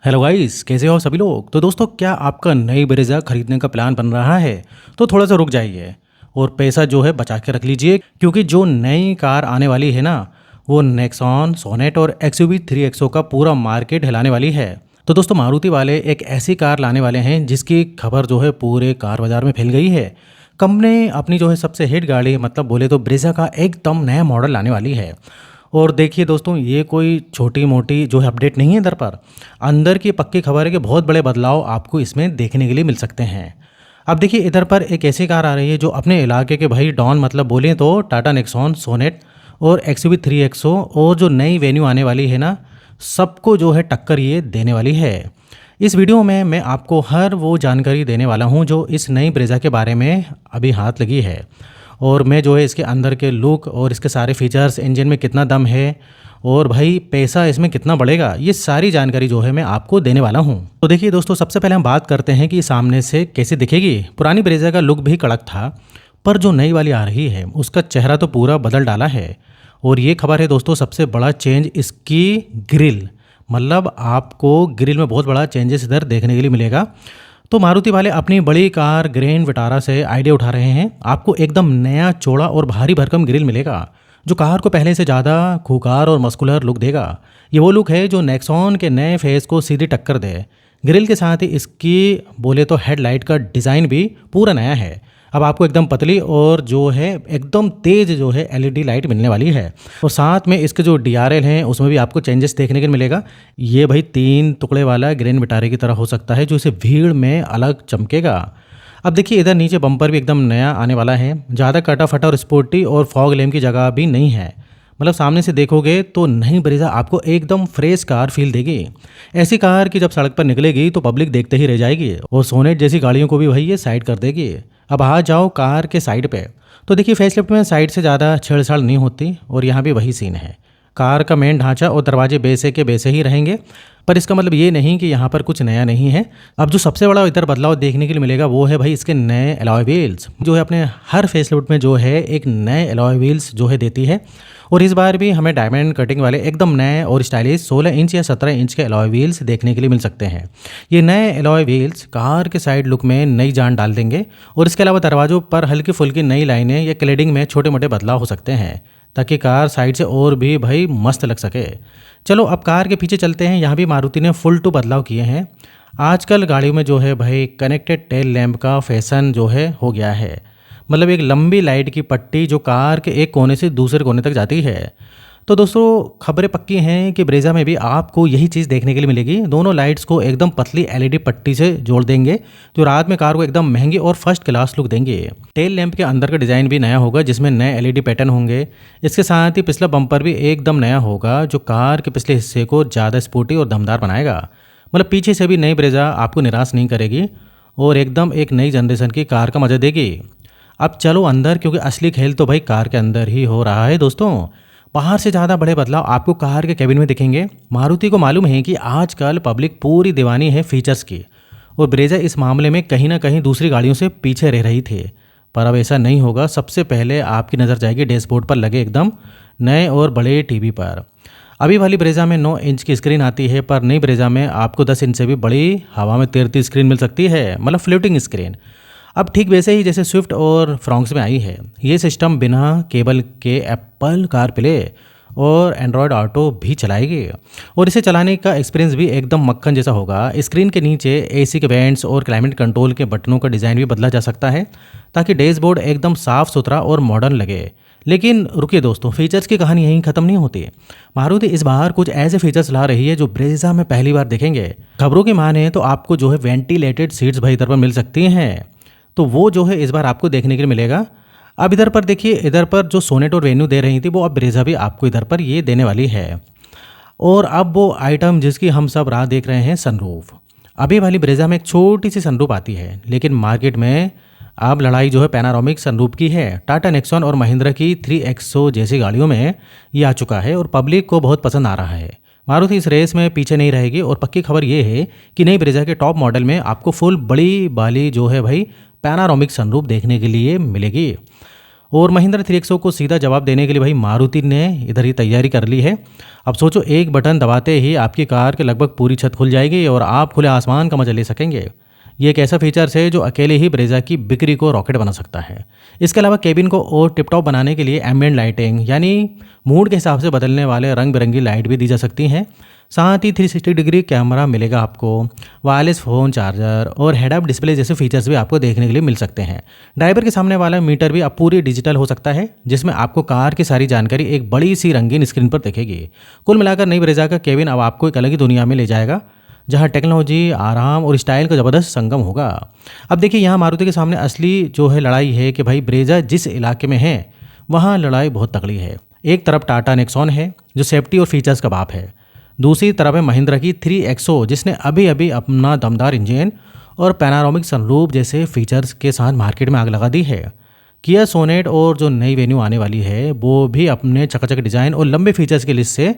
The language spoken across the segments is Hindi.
हेलो गाइस, कैसे हो सभी लोग। तो दोस्तों, क्या आपका नई ब्रेजा खरीदने का प्लान बन रहा है? तो थोड़ा सा रुक जाइए और पैसा जो है बचा के रख लीजिए, क्योंकि जो नई कार आने वाली है ना, वो नेक्सॉन सोनेट और एक्सयूवी 3XO का पूरा मार्केट हिलाने वाली है। तो दोस्तों, मारुति वाले एक ऐसी कार लाने वाले हैं जिसकी खबर जो है पूरे कार बाजार में फैल गई है। कंपनी अपनी जो है सबसे हिट गाड़ी मतलब बोले तो ब्रेजा का एकदम नया मॉडल लाने वाली है। और देखिए दोस्तों, ये कोई छोटी मोटी जो है अपडेट नहीं है इधर पर। अंदर की पक्की खबर है कि बहुत बड़े बदलाव आपको इसमें देखने के लिए मिल सकते हैं। अब देखिए, इधर पर एक ऐसी कार आ रही है जो अपने इलाके के भाई डॉन मतलब बोलें तो टाटा नेक्सॉन सोनेट और एक्सयूवी 3XO और जो नई वेन्यू आने वाली है ना, सबको जो है टक्कर ये देने वाली है। इस वीडियो में मैं आपको हर वो जानकारी देने वाला हूँ जो इस नई ब्रेजा के बारे में अभी हाथ लगी है। और मैं जो है इसके अंदर के लुक और इसके सारे फीचर्स, इंजन में कितना दम है और भाई पैसा इसमें कितना बढ़ेगा, ये सारी जानकारी जो है मैं आपको देने वाला हूँ। तो देखिए दोस्तों, सबसे पहले हम बात करते हैं कि सामने से कैसे दिखेगी। पुरानी ब्रेजा का लुक भी कड़क था, पर जो नई वाली आ रही है उसका चेहरा तो पूरा बदल डाला है। और ये खबर है दोस्तों, सबसे बड़ा चेंज इसकी ग्रिल, मतलब आपको ग्रिल में बहुत बड़ा चेंजेस इधर देखने के लिए मिलेगा। तो मारुति वाले अपनी बड़ी कार ग्रैंड विटारा से आइडिया उठा रहे हैं। आपको एकदम नया चौड़ा और भारी भरकम ग्रिल मिलेगा जो कार को पहले से ज़्यादा खूंखार और मस्कुलर लुक देगा। ये वो लुक है जो नेक्सॉन के नए फेस को सीधी टक्कर दे। ग्रिल के साथ ही इसकी बोले तो हेडलाइट का डिज़ाइन भी पूरा नया है। अब आपको एकदम पतली और जो है एकदम तेज जो है एलईडी लाइट मिलने वाली है। और साथ में इसके जो डीआरएल हैं उसमें भी आपको चेंजेस देखने को मिलेगा। ये भाई 3 टुकड़े वाला ग्रैंड विटारा की तरह हो सकता है जो इसे भीड़ में अलग चमकेगा। अब देखिए, इधर नीचे बम्पर भी एकदम नया आने वाला है। ज़्यादा कटा फटा और स्पोर्टी और फॉग लैम्प की जगह भी नहीं है। मतलब सामने से देखोगे तो नई ब्रेजा आपको एकदम फ्रेश कार फील देगी। ऐसी कार की जब सड़क पर निकलेगी तो पब्लिक देखते ही रह जाएगी और सोनेट जैसी गाड़ियों को भी भाई ये साइड कर देगी। अब आ जाओ कार के साइड पे। तो देखिए, फेसलिफ्ट में साइड से ज़्यादा छेड़छाड़ नहीं होती और यहाँ भी वही सीन है। कार का मेन ढांचा और दरवाजे वैसे के वैसे ही रहेंगे, पर इसका मतलब ये नहीं कि यहाँ पर कुछ नया नहीं है। अब जो सबसे बड़ा इधर बदलाव देखने के लिए मिलेगा वो है भाई इसके नए अलॉय व्हील्स, जो है अपने हर फेसलिफ्ट में जो है एक नए अलॉय व्हील्स जो है देती है। और इस बार भी हमें डायमंड कटिंग वाले एकदम नए और स्टाइलिश 16 इंच या 17 इंच के अलॉय व्हील्स देखने के लिए मिल सकते हैं। ये नए अलॉय व्हील्स कार के साइड लुक में नई जान डाल देंगे और इसके अलावा दरवाजों पर हल्की फुल्की नई लाइनें या क्लेडिंग में छोटे मोटे बदलाव हो सकते हैं, ताकि कार साइड से और भी भाई मस्त लग सके। चलो अब कार के पीछे चलते हैं। यहाँ भी मारुति ने फुल टू बदलाव किए हैं। आजकल गाड़ियों में जो है भाई कनेक्टेड टेल लैंप का फैशन जो है हो गया है। मतलब एक लंबी लाइट की पट्टी जो कार के एक कोने से दूसरे कोने तक जाती है। तो दोस्तों, खबरें पक्की हैं कि ब्रेजा में भी आपको यही चीज़ देखने के लिए मिलेगी। दोनों लाइट्स को एकदम पतली एलईडी पट्टी से जोड़ देंगे जो रात में कार को एकदम महंगी और फर्स्ट क्लास लुक देंगे। टेल लैंप के अंदर का डिज़ाइन भी नया होगा जिसमें नए एलईडी पैटर्न होंगे। इसके साथ ही पिछला बम्पर भी एकदम नया होगा जो कार के पिछले हिस्से को ज़्यादा स्पोर्टी और दमदार बनाएगा। मतलब पीछे से भी नई ब्रेजा आपको निराश नहीं करेगी और एकदम एक नई जनरेशन की कार का मजा देगी। अब चलो अंदर, क्योंकि असली खेल तो भाई कार के अंदर ही हो रहा है दोस्तों। बाहर से ज़्यादा बड़े बदलाव आपको कार के कैबिन में दिखेंगे। मारुति को मालूम है कि आजकल पब्लिक पूरी दीवानी है फीचर्स की, और ब्रेजा इस मामले में कहीं ना कहीं दूसरी गाड़ियों से पीछे रह रही थी। पर अब ऐसा नहीं होगा। सबसे पहले आपकी नज़र जाएगी डैशबोर्ड पर लगे एकदम नए और बड़े टीवी पर। अभी वाली ब्रेजा में 9 इंच की स्क्रीन आती है, पर नई ब्रेजा में आपको 10 इंच से भी बड़ी हवा में तैरती स्क्रीन मिल सकती है, मतलब फ्लोटिंग स्क्रीन। अब ठीक वैसे ही जैसे स्विफ्ट और फ्रॉन्क्स में आई है। ये सिस्टम बिना केबल के एप्पल कार प्ले और एंड्रॉयड ऑटो भी चलाएगी, और इसे चलाने का एक्सपीरियंस भी एकदम मक्खन जैसा होगा। स्क्रीन के नीचे एसी के वेंट्स और क्लाइमेट कंट्रोल के बटनों का डिज़ाइन भी बदला जा सकता है ताकि डैशबोर्ड एकदम साफ सुथरा और मॉडर्न लगे। लेकिन रुकिए दोस्तों, फीचर्स की कहानी यहीं ख़त्म नहीं होती। मारुति इस बार कुछ ऐसे फीचर्स ला रही है जो ब्रेजा में पहली बार देखेंगे। खबरों की माने तो आपको जो है वेंटिलेटेड सीट्स भाई इधर पर मिल सकती हैं, तो वो जो है इस बार आपको देखने के लिए मिलेगा। अब इधर पर देखिए, इधर पर जो सोनेट और वेन्यू दे रही थी वो अब ब्रेजा भी आपको इधर पर ये देने वाली है। और अब वो आइटम जिसकी हम सब राह देख रहे हैं, सनरूफ। अभी वाली ब्रेजा में एक छोटी सी सनरूफ आती है, लेकिन मार्केट में अब लड़ाई जो है पैनारोमिक सनरूफ की है। टाटा नेक्सॉन और महिंद्रा की 3XO जैसी गाड़ियों में ये आ चुका है और पब्लिक को बहुत पसंद आ रहा है। मारुति इस रेस में पीछे नहीं रहेगी, और पक्की खबर ये है कि नई ब्रेजा के टॉप मॉडल में आपको फुल बड़ी वाली जो है भाई पैनारोमिक सनरूफ देखने के लिए मिलेगी। और महिंद्रा 3XO को सीधा जवाब देने के लिए भाई मारुति ने इधर ही तैयारी कर ली है। अब सोचो, एक बटन दबाते ही आपकी कार के लगभग पूरी छत खुल जाएगी और आप खुले आसमान का मजा ले सकेंगे। ये एक ऐसा फीचर्स है जो अकेले ही ब्रेजा की बिक्री को रॉकेट बना सकता है। इसके अलावा केबिन को और टिप टॉप बनाने के लिए एम्बिएंट लाइटिंग यानी मूड के हिसाब से बदलने वाले रंग बिरंगी लाइट भी दी जा सकती हैं। साथ ही 360 डिग्री कैमरा मिलेगा आपको, वायरलेस फ़ोन चार्जर और हेड अप डिस्प्ले जैसे फीचर्स भी आपको देखने के लिए मिल सकते हैं। ड्राइवर के सामने वाला मीटर भी अब पूरी डिजिटल हो सकता है, जिसमें आपको कार की सारी जानकारी एक बड़ी सी रंगीन स्क्रीन पर दिखेगी। कुल मिलाकर नई ब्रेजा का केबिन अब आपको एक अलग ही दुनिया में ले जाएगा, जहाँ टेक्नोलॉजी, आराम और स्टाइल का ज़बरदस्त संगम होगा। अब देखिए, यहाँ मारुति के सामने असली जो है लड़ाई है कि भाई ब्रेजा जिस इलाके में है वहाँ लड़ाई बहुत तगड़ी है। एक तरफ टाटा नेक्सॉन है जो सेफ्टी और फीचर्स का बाप है, दूसरी तरफ है महिंद्रा की 3XO जिसने अभी अभी अपना दमदार इंजन और पैनारोमिक सनरूफ जैसे फीचर्स के साथ मार्केट में आग लगा दी है। किया सोनेट और जो नई वेन्यू आने वाली है वो भी अपने चकाचक डिज़ाइन और लंबे फीचर्स की लिस्ट से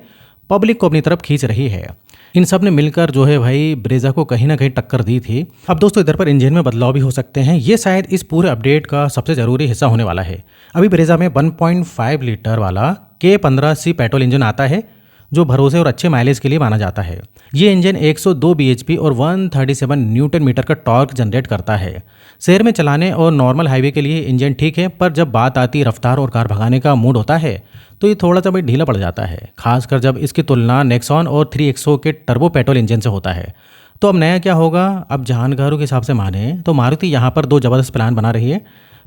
पब्लिक को अपनी तरफ खींच रही है। इन सब ने मिलकर जो है भाई ब्रेजा को कहीं ना कहीं टक्कर दी थी। अब दोस्तों, इधर पर इंजन में बदलाव भी हो सकते हैं, ये शायद इस पूरे अपडेट का सबसे ज़रूरी हिस्सा होने वाला है। अभी ब्रेजा में 1.5 लीटर वाला K15C पेट्रोल इंजन आता है जो भरोसे और अच्छे माइलेज के लिए माना जाता है। ये इंजन 102 bhp और 137 न्यूटन मीटर का टॉर्क जनरेट करता है। शहर में चलाने और नॉर्मल हाईवे के लिए इंजन ठीक है, पर जब बात आती रफ्तार और कार भगाने का मूड होता है तो ये थोड़ा सा भाई ढीला पड़ जाता है, खासकर जब इसकी तुलना नेक्सॉन और 3XO के टर्बो पेट्रोल इंजन से होता है। तो अब नया क्या होगा? अब जानकारों के हिसाब से माने तो मारुति यहाँ पर दो ज़बरदस्त प्लान बना रही है।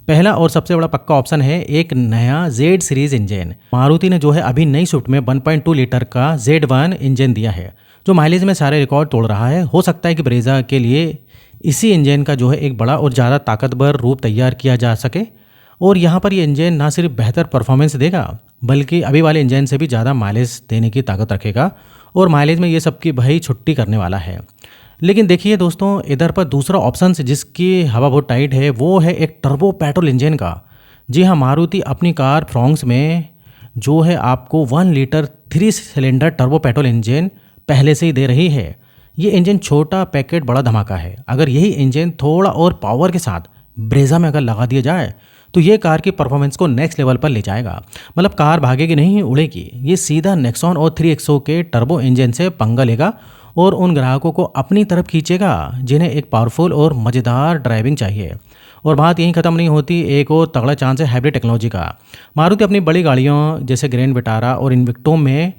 पहला और सबसे बड़ा पक्का ऑप्शन है एक नया Z सीरीज इंजन। मारुति ने जो है अभी नई स्विफ्ट में 1.2 लीटर का Z1 इंजन दिया है जो माइलेज में सारे रिकॉर्ड तोड़ रहा है। हो सकता है कि ब्रेजा के लिए इसी इंजन का जो है एक बड़ा और ज़्यादा ताकतवर रूप तैयार किया जा सके, और यहाँ पर ये इंजन ना सिर्फ बेहतर परफॉर्मेंस देगा बल्कि अभी वाले इंजन से भी ज़्यादा माइलेज देने की ताकत रखेगा, और माइलेज में ये सबकी भाई छुट्टी करने वाला है। लेकिन देखिए दोस्तों, इधर पर दूसरा ऑप्शन जिसकी हवा बहुत टाइट है वो है एक टर्बो पेट्रोल इंजन का। जी हाँ, मारुति अपनी कार फ्रॉन्क्स में जो है आपको 1 litre 3 cylinder turbo petrol engine पहले से ही दे रही है। ये इंजन छोटा पैकेट बड़ा धमाका है। अगर यही इंजन थोड़ा और पावर के साथ ब्रेजा में अगर लगा दिया जाए तो ये कार की परफॉर्मेंस को नेक्स्ट लेवल पर ले जाएगा। मतलब कार भागेगी नहीं, उड़ेगी। ये सीधा नेक्सॉन और 3XO के टर्बो इंजन से पंगा लेगा और उन ग्राहकों को अपनी तरफ खींचेगा जिन्हें एक पावरफुल और मज़ेदार ड्राइविंग चाहिए। और बात यहीं ख़त्म नहीं होती, एक और तगड़ा चांस है हाइब्रिड टेक्नोलॉजी का। मारुति अपनी बड़ी गाड़ियों जैसे ग्रैंड विटारा और इन्विक्टो में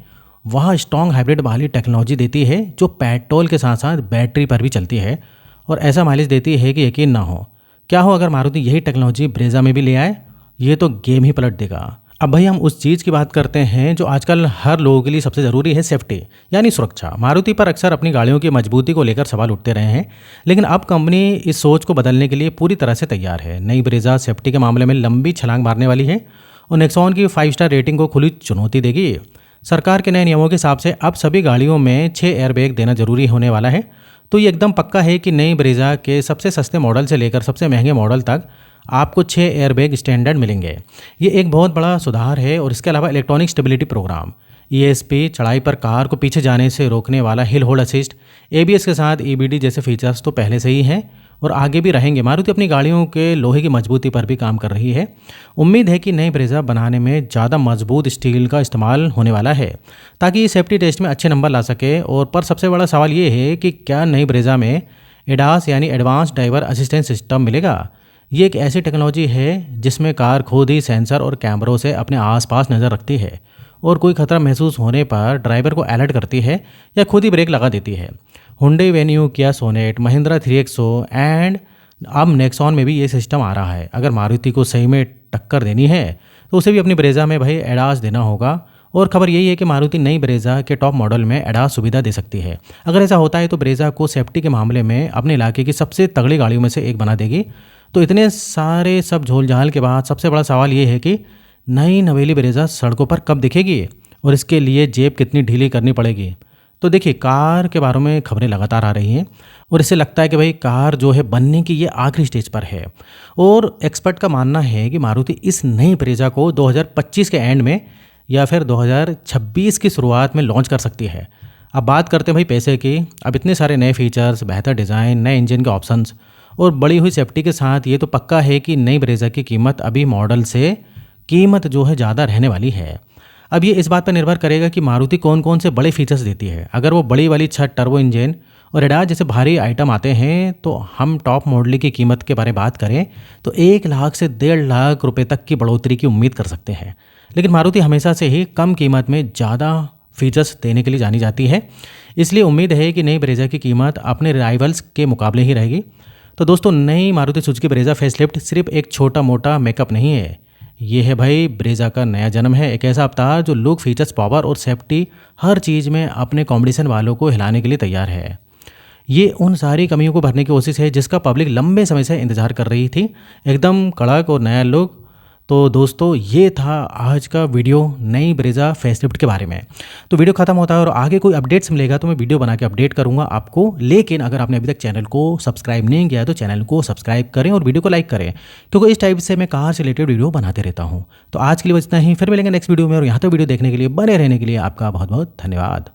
वहाँ स्ट्रॉन्ग हाइब्रिड वाली टेक्नोलॉजी देती है जो पेट्रोल के साथ साथ बैटरी पर भी चलती है और ऐसा माइलेज देती है कि यकीन ना हो। क्या हो अगर मारुति यही टेक्नोलॉजी ब्रेजा में भी ले आए? ये तो गेम ही पलट देगा। अब भाई हम उस चीज़ की बात करते हैं जो आजकल हर लोगों के लिए सबसे ज़रूरी है, सेफ्टी यानी सुरक्षा। मारुति पर अक्सर अपनी गाड़ियों की मजबूती को लेकर सवाल उठते रहे हैं, लेकिन अब कंपनी इस सोच को बदलने के लिए पूरी तरह से तैयार है। नई ब्रेजा सेफ्टी के मामले में लंबी छलांग मारने वाली है और नेक्सॉन की 5 स्टार रेटिंग को खुली चुनौती देगी। सरकार के नए नियमों के हिसाब से अब सभी गाड़ियों में 6 एयरबैग देना जरूरी होने वाला है। तो ये एकदम पक्का है कि नई ब्रेजा के सबसे सस्ते मॉडल से लेकर सबसे महंगे मॉडल तक आपको 6 एयरबैग स्टैंडर्ड मिलेंगे। ये एक बहुत बड़ा सुधार है। और इसके अलावा इलेक्ट्रॉनिक स्टेबिलिटी प्रोग्राम ESP, चढ़ाई पर कार को पीछे जाने से रोकने वाला हिल होल्ड असिस्ट, ABS के साथ EBD जैसे फीचर्स तो पहले से ही हैं और आगे भी रहेंगे। मारुति अपनी गाड़ियों के लोहे की मजबूती पर भी काम कर रही है। उम्मीद है कि नई ब्रेजा बनाने में ज़्यादा मजबूत स्टील का इस्तेमाल होने वाला है ताकि ये सेफ्टी टेस्ट में अच्छे नंबर ला सके। और पर सबसे बड़ा सवाल ये है कि क्या नई ब्रेजा में ADAS यानी एडवांस ड्राइवर असिस्टेंस सिस्टम मिलेगा? ये एक ऐसी टेक्नोलॉजी है जिसमें कार खुद ही सेंसर और कैमरों से अपने आसपास नज़र रखती है और कोई खतरा महसूस होने पर ड्राइवर को अलर्ट करती है या खुद ही ब्रेक लगा देती है। हुंडई वेन्यू, किया सोनेट, महिंद्रा 3XO एंड अब नेक्सॉन में भी ये सिस्टम आ रहा है। अगर मारुति को सही में टक्कर देनी है तो उसे भी अपनी ब्रेजा में भाई ADAS देना होगा। और खबर यही है कि मारुति नई ब्रेजा के टॉप मॉडल में ADAS सुविधा दे सकती है। अगर ऐसा होता है तो ब्रेजा को सेफ्टी के मामले में अपने इलाके की सबसे तगड़ी गाड़ियों में से एक बना देगी। तो इतने सारे सब झोल झाल के बाद सबसे बड़ा सवाल ये है कि नई नवेली ब्रेजा सड़कों पर कब दिखेगी और इसके लिए जेब कितनी ढीली करनी पड़ेगी। तो देखिए, कार के बारे में खबरें लगातार आ रही हैं और इससे लगता है कि भाई कार जो है बनने की ये आखिरी स्टेज पर है। और एक्सपर्ट का मानना है कि मारुति इस नई ब्रेजा को 2025 के एंड में या फिर 2026 की शुरुआत में लॉन्च कर सकती है। अब बात करते हैं भाई पैसे की। अब इतने सारे नए फीचर्स, बेहतर डिज़ाइन, नए इंजन के ऑप्शंस और बढ़ी हुई सेफ्टी के साथ ये तो पक्का है कि नई ब्रेजा की कीमत अभी मॉडल से कीमत जो है ज़्यादा रहने वाली है। अब ये इस बात पर निर्भर करेगा कि मारुति कौन कौन से बड़े फीचर्स देती है। अगर वो बड़ी वाली 6 टर्बो इंजन और एडास जैसे भारी आइटम आते हैं तो हम टॉप मॉडल की कीमत के बारे में बात करें तो 1 लाख से 1.5 लाख रुपए तक की बढ़ोतरी की उम्मीद कर सकते हैं। लेकिन मारुति हमेशा से ही कम कीमत में ज़्यादा फीचर्स देने के लिए जानी जाती है, इसलिए उम्मीद है कि नई ब्रेजा की कीमत अपने राइवल्स के मुकाबले ही रहेगी। तो दोस्तों, नई मारुति सुजुकी ब्रेजा फेसलिफ्ट सिर्फ एक छोटा मोटा मेकअप नहीं है, ये है भाई ब्रेजा का नया जन्म है। एक ऐसा अवतार जो लुक, फीचर्स, पावर और सेफ्टी हर चीज़ में अपने कॉम्पिटिशन वालों को हिलाने के लिए तैयार है। ये उन सारी कमियों को भरने की कोशिश है जिसका पब्लिक लंबे समय से इंतजार कर रही थी, एकदम कड़क और नया लुक। तो दोस्तों, ये था आज का वीडियो नई ब्रेजा फेसलिफ्ट के बारे में। तो वीडियो खत्म होता है और आगे कोई अपडेट्स मिलेगा तो मैं वीडियो बना के अपडेट करूंगा आपको। लेकिन अगर आपने अभी तक चैनल को सब्सक्राइब नहीं किया तो चैनल को सब्सक्राइब करें और वीडियो को लाइक करें, क्योंकि इस टाइप से मैं कार से रिलेटेड वीडियो बनाते रहता हूँ। तो आज के लिए बस इतना ही, फिर मिलेंगे नेक्स्ट वीडियो में। और यहाँ तक वीडियो देखने के लिए, बने रहने के लिए आपका बहुत बहुत धन्यवाद।